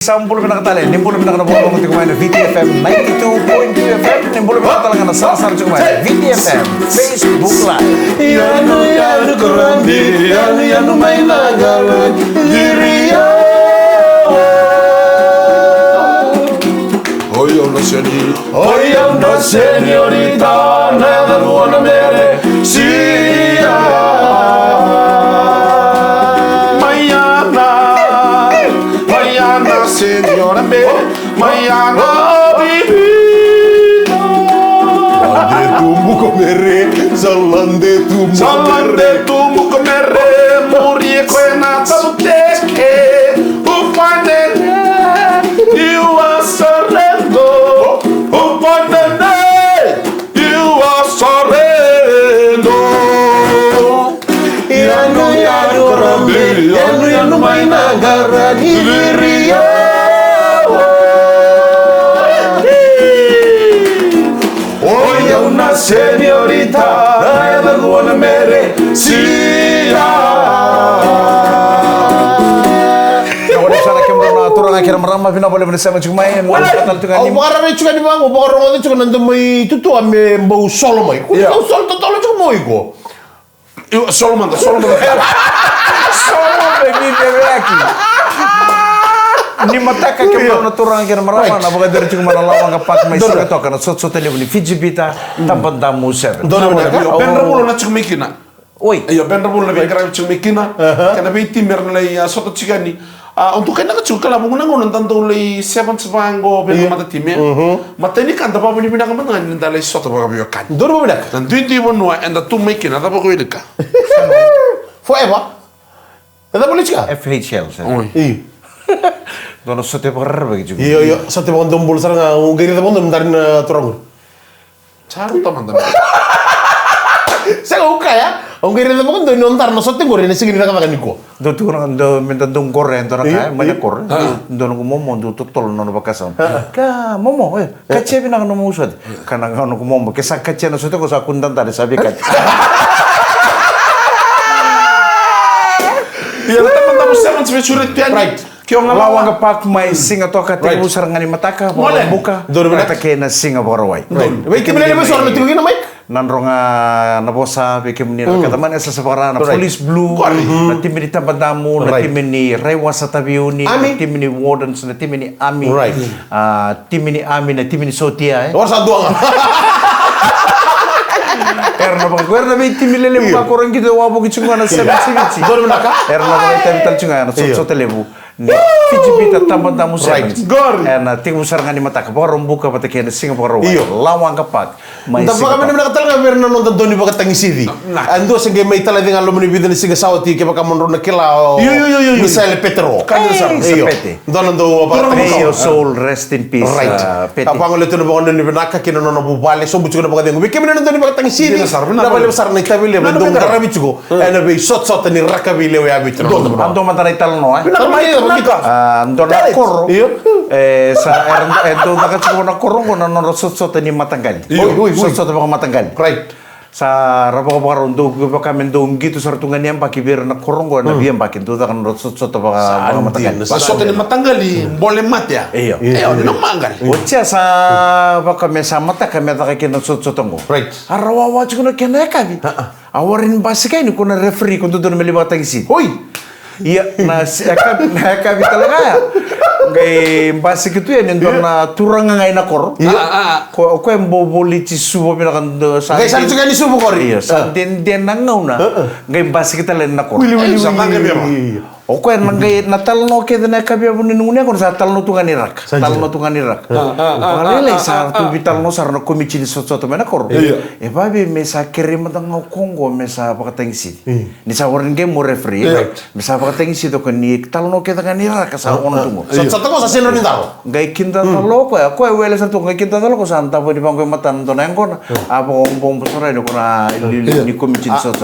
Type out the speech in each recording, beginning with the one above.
Sampul pinakatali, nimpul pinakanabuhay ko kumain na VTFM 92.2 FM, nimpul pinakatali na salasar ko kumain VTFM Facebook Live. Yanu yanu kurandi, yanu may nagalan diriya. Hoy una señorita, nada buena merecía. Señora me, mañana vivida. Salande tumbu comere, salande tumbu comere, murie quena tabuteke, upanele, you are sorrendo, upanele, you are sorrendo. Yanu rambi, yanu may nagarani diriya. Una señorita, nada buena merecía. Wala sana kemo turang akhir marama pina boleh bersama cuma main. Aku marah ni cuma di bawah, orang itu cuma nanti mai itu tu ame bau sol mai. Kau sol tu tolong cuma mai ko. Sol mana? Sol bagi dia lagi. Ni mataka kemo na turang akhir marama na baga dari cuma lawang kapak mai sila to kana sot ele buni Fijibita tampan damu ser. Dona ben rabulo na cuma mikina. Oi. Iyo ben rabulo na ben cuma mikina. Kana be timber na ya soto cigani. Untuk kena kecil kalau mungkin aku nonton tuh lay seven sepango ben mata timnya. Mata ini kan tapi ini pindah kemana kan nonton lay soto baga biokan. Dor baga. Dan 21 and the two mikina tapi kau ini kah? Forever. Ada boleh cakap? FHL. Iya. Dono sote pagar bagi juga. Iya, sote pagar dombol sarang ungkiri teman teman dari turang. Cari teman-teman. Saya oke ya. Ungkiri teman teman nontar no sote goreng segini nak makan niko. Do tu orang do minta dong koreng tu orang kaya banyak kor. Dono ko momo do totol nono bakasam. Ka momo kace bina no musad. Kana no ko momo kesa kace no sote ko sa kundan tadi sabi kace. Iya teman-teman seven sesurat pian. Right. Lawang kapak mai singa toka timu sarangani mataka buka kata kena singa borowai. Baik kemudian apa soal itu gini Mike? Nanronga nabosa bikin menir kata mana sesepara na police blue na tim ini tempat tamu na tim ini rewa satabiuni na tim ini wardens na tim ini ami tim ini ami na tim ini sotia Nomor satu Erna bang, be tim ini lele buka korang kita wabu kicungan na seven sivitsi. Dor menaka? Erna bang kita bital cungan na sot lebu. Ni Fijibita tampan tamu seven. Gor. Erna timu sarangani mataka borong buka pata kena singa borong. Lawang kapak. Tapi kami nak tahu nggak pernah nonton Doni pakai tangis ini. Ando sehingga mai tala dengan lo menibidani singa sauti ke pakai menurut kila. Yo. Misalnya Petro. Kan iyo. Dono do apa? Iyo soul rest in peace. Right. Apa ngeliat tu nabang Doni benaka kina nono bubale so bucu kena pakai dengu. Bikin mana Doni pakai tangis ini. Dah balik besar nih tapi lihat dong karena bicu. Ena be shot ni rakabi lewe ya bicu. Ando mata ital no. Ando na kor. Sa endo nak cuma nak korong ko nono shot ni matanggal. Sot baka matanggal. Right. Sa rabo baka rondo kami dong gitu sartungan yang pakai biar nak korong ko na biar pakai tu tak sot baka matanggal. Sot ni matanggal boleh mat ya. Iyo. Ni manggal. Ocha sa baka mesa mata kami tak kena sot ngo. Right. Arawawa cuma kena kami. Awarin basikai ni kuna referee kuntu doon melibat tangisi. Hoi. Iya, kami talaga. Gay basi gitu ya nendon na turang ngay na kor. Ko yang boboli ci subo pinakan sa. Gay saan juga ni subo kor. Iya, sa den nangaw na. Gay basi kita len na kor. Sa mangga biya. O ko en gay natalno ke na kabya bunin ngunya kon sa talno tungan irak. Talno tungan irak. Palele sa tu vitalno sarno komichi ni soto mena kor. E babi mesa kirim tang Kongo mesa pakatengsi. Ni sa worin game mo referee. Mesa pakatengsi to kon ni talno ke tangan irak sa on tungo. Satu ko sa sinro ni tao. Gay kinta talo ko wele sa tungo kinta talo ko santa po di bangko matan to na ko apo bong posora ko na ni komichi ni soto.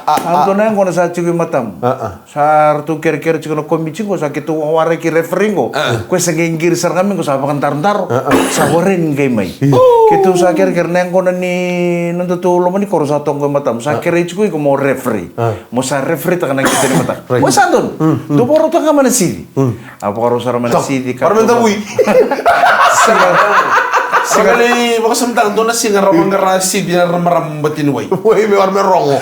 Anto na ko na sa chigi matam. Sa tu kere-kere cikono komici ko sa kitu wawara ki referee ko. Ko sa ngingir sar kami ko sa pakantar-tar. Sa warin kay may. Kitu sa kere-kere nang ko na ni nantutulo man ni koro sa tong ko matam. Sa kere ko mo referee. Mo sa referee ta kanang kita ni mata. Mo sa don. Do boro ta ka man sidi. Apa karo sar man sidi ka. Parmenta bui. Sekali baka samtang doon na singar mangara si dia maram batin way. Way me war me rongo.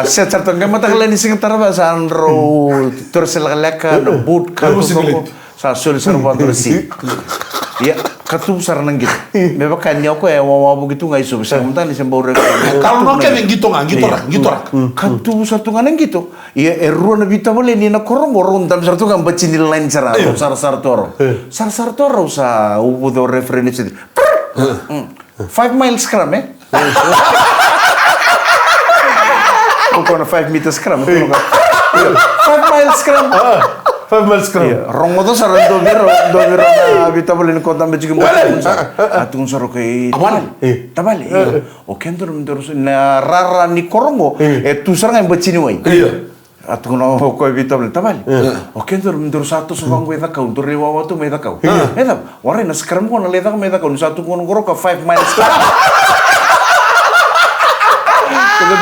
Sa certo nga matakala ni singa taraba sa anro torsel leka no boot ka sa sul servan torsi. Ya katu sarang gitu. Me baka nya ko e wawa begitu ngai so bisa mentan ni sembore. Kalau no kevin gitu rak. Katu satu nganen gitu. Ya eru na bita boleh ni na korong tam sartu kan bacini lain cara sar toro. Sar toro sa ubu do reference. 5 miles scrum Bukan 5 meters scrum 5 miles scrum 5 miles scrum. Rongo to sarang do biro na bita boleh ni kota bejigi mo. Atun saro kay tabali. O kento na rara ni korongo tu sarang ang bacini way. Atau no ko evita bel tabali. Oke ndur satu subang weda kau ndur rewa tu meda kau. Eta wara na skram ko na leda ka meda kau satu ko ngoro ka 5 miles.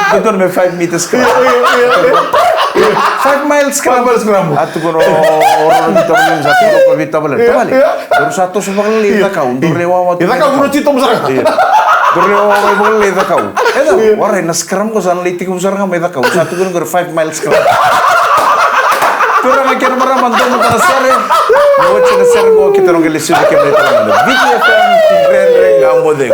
Betul me 5 meters kram. 5 miles kram. Atau ko no orang itu bel satu ko evita bel tabali. Ndur satu subang leda kau ndur rewa tu. Ita kau kuno cito musara. Duriwa kay mo leda kau. Eta wara na skram ko san liti ko musara ka meda kau. Satu ko ngoro 5 miles kram. Pero makin maraman doon mo sere. Mo china sere mo kita nong gelesi ke meta. VTFM Ren Ren Gambo de.